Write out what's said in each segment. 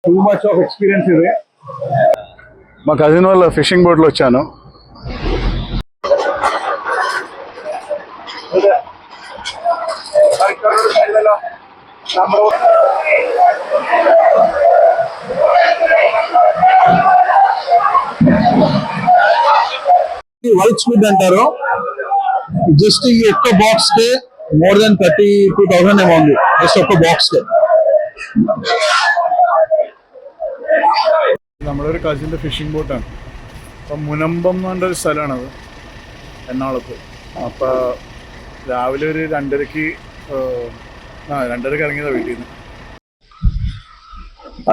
Too much of experience ఇది. మా cousin వాళ్ళ ఫిషింగ్ బోట్లో వచ్చాను. వైట్ స్క్విడ్ అంటారు. జస్ట్ ఈ ఒక్క బాక్స్ కే మోర్ దెన్ 32,000 ఏమో ఉంది. జస్ట్ ఒక్క ബാക്സ് നമ്മുടെ ഒരു കസിൻ്റെ ഫിഷിംഗ് ബോട്ടാണ്. അപ്പം മുനമ്പം എന്ന് പറഞ്ഞൊരു സ്ഥലമാണത്, എറണാകുളത്ത്. അപ്പോൾ രാവിലെ ഒരു 2:30ക്ക് ഇറങ്ങിയതാണ് വീട്ടിൽ നിന്ന്.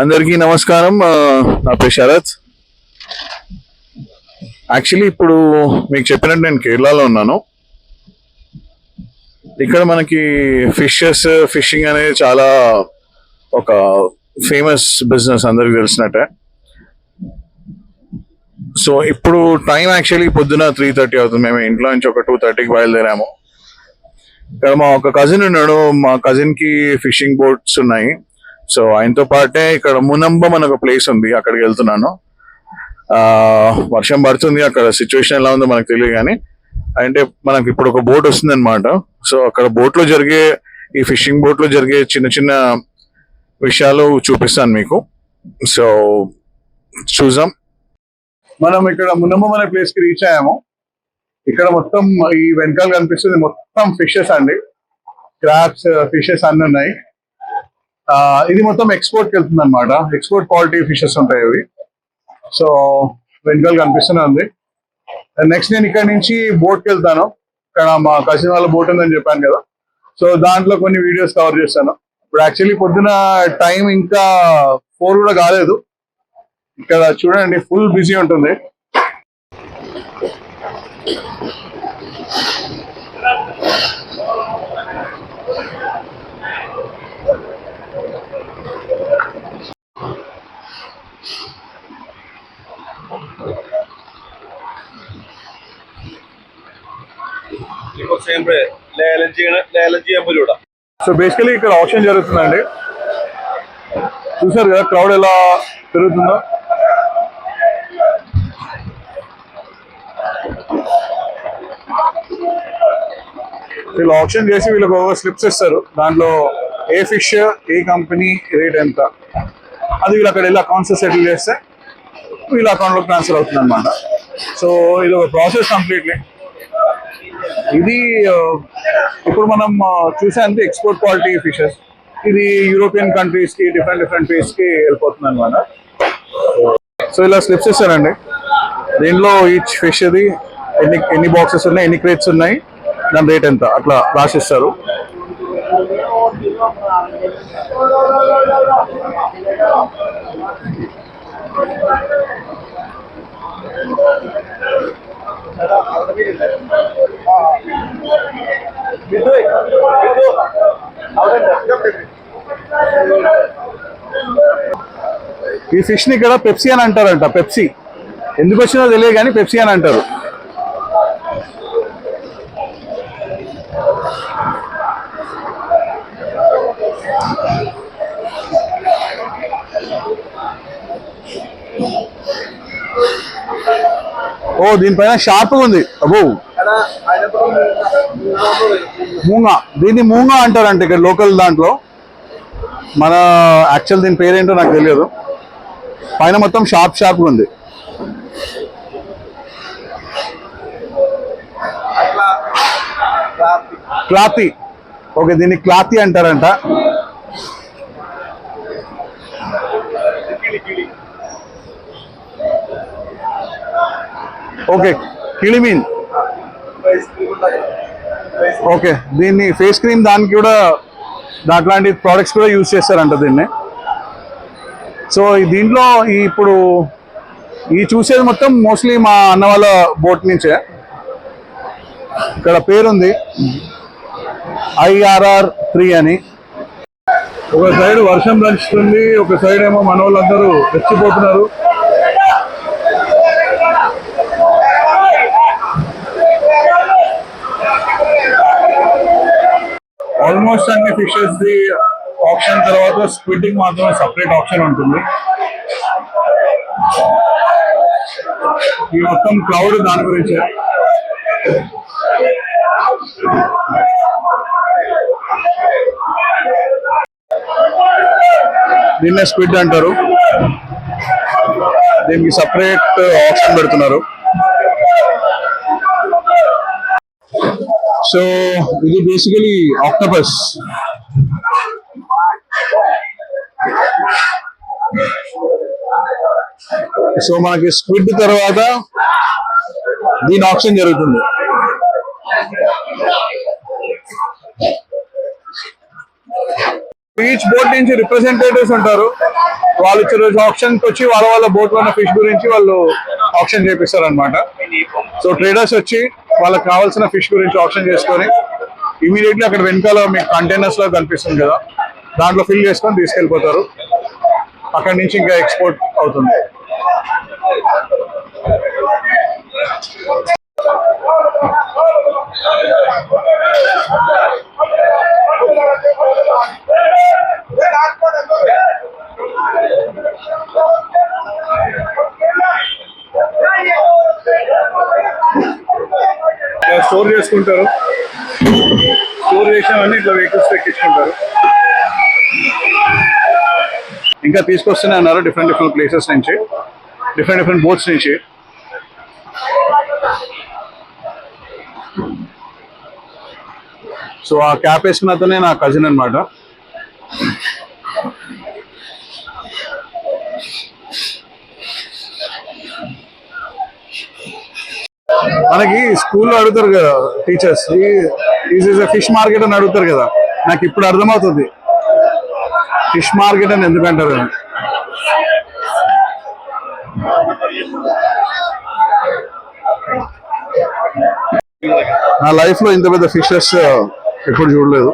అందరికీ నమస్కారం. నా పేరు శరత్. యాక్చువల్లీ ఇప్పుడు మీకు చెప్పినట్టు నేను కేరళలో ఉన్నాను. ఇక్కడ మనకి ఫిషింగ్ అనేది చాలా ఒక ఫేమస్ బిజినెస్, అందరికి తెలిసినట్టే. సో ఇప్పుడు టైం యాక్చువల్లీ పొద్దున 3:30 అవుతుంది. మేము ఇంట్లో నుంచి ఒక 2:30కి బయలుదేరాము. ఇక్కడ మా ఒక కజిన్ ఉన్నాడు. మా కజిన్ కి ఫిషింగ్ బోట్స్ ఉన్నాయి. సో ఆయనతో పాటే ఇక్కడ మునంబం అని ఒక ప్లేస్ ఉంది, అక్కడికి వెళ్తున్నాను. వర్షం పడుతుంది, అక్కడ సిచ్యువేషన్ ఎలా ఉందో మనకు తెలియదు, కానీ అంటే మనకి ఇప్పుడు ఒక బోట్ వస్తుంది అనమాట. సో అక్కడ బోట్లో జరిగే, ఈ ఫిషింగ్ బోట్లో జరిగే చిన్న చిన్న విషయాలు చూపిస్తాను మీకు. సో చూద్దాం. మనం ఇక్కడ మునంబం అనే ప్లేస్ కి రీచ్ అయ్యాము. ఇక్కడ మొత్తం ఈ వెనకాల కనిపిస్తుంది మొత్తం ఫిషెస్ అండి, క్రాబ్స్, ఫిషెస్ అన్ని ఉన్నాయి. ఇది మొత్తం ఎక్స్పోర్ట్ కి వెళ్తుంది అనమాట. ఎక్స్పోర్ట్ క్వాలిటీ ఫిషెస్ ఉంటాయి ఇవి. సో వెనకాల కనిపిస్తూనే ఉంది. నెక్స్ట్ నేను ఇక్కడ నుంచి బోట్కి వెళ్తాను. ఇక్కడ మా కజిన్ వాళ్ళ బోట్ ఉందని చెప్పాను కదా, సో దాంట్లో కొన్ని వీడియోస్ కవర్ చేస్తాను. ఇప్పుడు యాక్చువల్లీ పొద్దున టైం ఇంకా 4 కూడా కాలేదు. ఇక్కడ చూడండి ఫుల్ బిజీ ఉంటుంది. సో బేసికలీ ఇక్కడ ఆప్షన్ జరుగుతుందండి. చూసారు కదా క్రౌడ్ ఎలా పెరుగుతుందో. వీళ్ళు ఆప్షన్ చేసి వీళ్ళకి ఒక స్లిప్స్ ఇస్తారు. దాంట్లో ఏ ఫిష్, ఏ కంపెనీ, రేట్ ఎంత, అది వీళ్ళు అక్కడ వెళ్ళి అకౌంట్స్ సెటిల్ చేస్తే వీళ్ళ అకౌంట్లోకి ట్రాన్స్ఫర్ అవుతుంది అనమాట. సో ఇది ఒక ప్రాసెస్ కంప్లీట్లీ. ఇది ఇప్పుడు మనం చూసేంత ఎక్స్పోర్ట్ క్వాలిటీ ఫిషెస్. ఇది యూరోపియన్ కంట్రీస్ కి, డిఫరెంట్ ప్లేస్ కి వెళ్ళిపోతుంది అనమాట. సో ఇలా స్లిప్స్ ఇస్తారండి. దీనిలో ఈచ్ ఫిష్ ది ఎన్ని బాక్సెస్ ఉన్నాయి, ఎన్ని క్రేట్స్ ఉన్నాయి, దాని రేట్ ఎంత, అట్లా రాసిస్తారు. ఈ ఫిష్ ని ఇక్కడ పెప్సీ అని అంటారంట. పెప్సీ ఎందుకు వచ్చినా తెలియదు, కానీ పెప్సీ అని అంటారు. ఓ దీనిపైన షార్ప్ ఉంది. అబ్బో మూంగా, దీన్ని మూంగా అంటారంట ఇక్కడ లోకల్ దాంట్లో. మన యాక్చువల్ దీని పేరేంటో నాకు తెలియదు. పైన మొత్తం షార్ప్ ఉంది. క్లాతీ. ఓకే, దీన్ని క్లాతీ అంటారంట. ఓకే, కిళిమీన్. ఓకే, దీన్ని ఫేస్ క్రీమ్ దానికి కూడా, అట్లాంటి ప్రోడక్ట్స్ కూడా యూజ్ చేస్తారంట దీన్ని. సో దీంట్లో ఇప్పుడు ఈ చూసేది మొత్తం మోస్ట్లీ మా అన్న వాళ్ళ బోట్ నుంచే. ఇక్కడ పేరుంది IRR3 అని. ఒక సైడ్ వర్షం దంచుతుంది, ఒక సైడ్ ఏమో మన వాళ్ళందరూ రెచ్చిపోతున్నారు. ఆల్మోస్ట్ అన్ని ఫిషెస్ ది ఆప్షన్ తర్వాత స్క్విడ్డింగ్ మాత్రమే సపరేట్ ఆప్షన్ ఉంటుంది. ఈ మొత్తం క్లౌడ్ దాని గురించి. దీన్నే స్క్విడ్ అంటారు. దీనికి సపరేట్ ఆప్షన్ పెడుతున్నారు. సో ఇది బేసికలీ ఆక్టోపస్. సో మనకి స్క్విడ్ తర్వాత దీని ఆప్షన్ జరుగుతుంది. ఈచ్ బోట్ నుంచి రిప్రజెంటేటివ్స్ ఉంటారు. వాళ్ళు ఇచ్చే రోజు ఆప్షన్ కి వచ్చి వాళ్ళ బోట్ లో ఉన్న ఫిష్ గురించి వాళ్ళు ఆప్షన్ చేపిస్తారు అనమాట. సో ట్రేడర్స్ వచ్చి వాళ్ళకి కావాల్సిన ఫిష్ గురించి ఆప్షన్ చేసుకొని ఇమీడియట్లీ అక్కడ వెనకాల మీకు కంటైనర్స్ లో కనిపిస్తుంది కదా, దాంట్లో ఫిల్ చేసుకొని తీసుకెళ్ళిపోతారు. అక్కడి నుంచి ఇంకా ఎక్స్పోర్ట్ అవుతుంది. స్టోర్ చేసుకుంటారు. స్టోర్ చేసినవన్నీ ఇట్లా వెహికల్స్ ఎక్కించుకుంటారు. ఇంకా తీసుకొస్తూనే అన్నారు డిఫరెంట్ ప్లేసెస్ నుంచి, డిఫరెంట్ బోట్స్ నుంచి. సో ఆ క్యాప్ వేసుకున్న అతనే నా కజిన్ అనమాట. మనకి స్కూల్లో అడుగుతారు కదా టీచర్స్, ఈజ్ ఫిష్ మార్కెట్ అని అడుగుతారు కదా. నాకు ఇప్పుడు అర్థమవుతుంది ఫిష్ మార్కెట్ అని ఎందుకంటారు. నా లైఫ్ లో ఇంత పెద్ద ఫిషెస్ ఎప్పుడు చూడలేదు.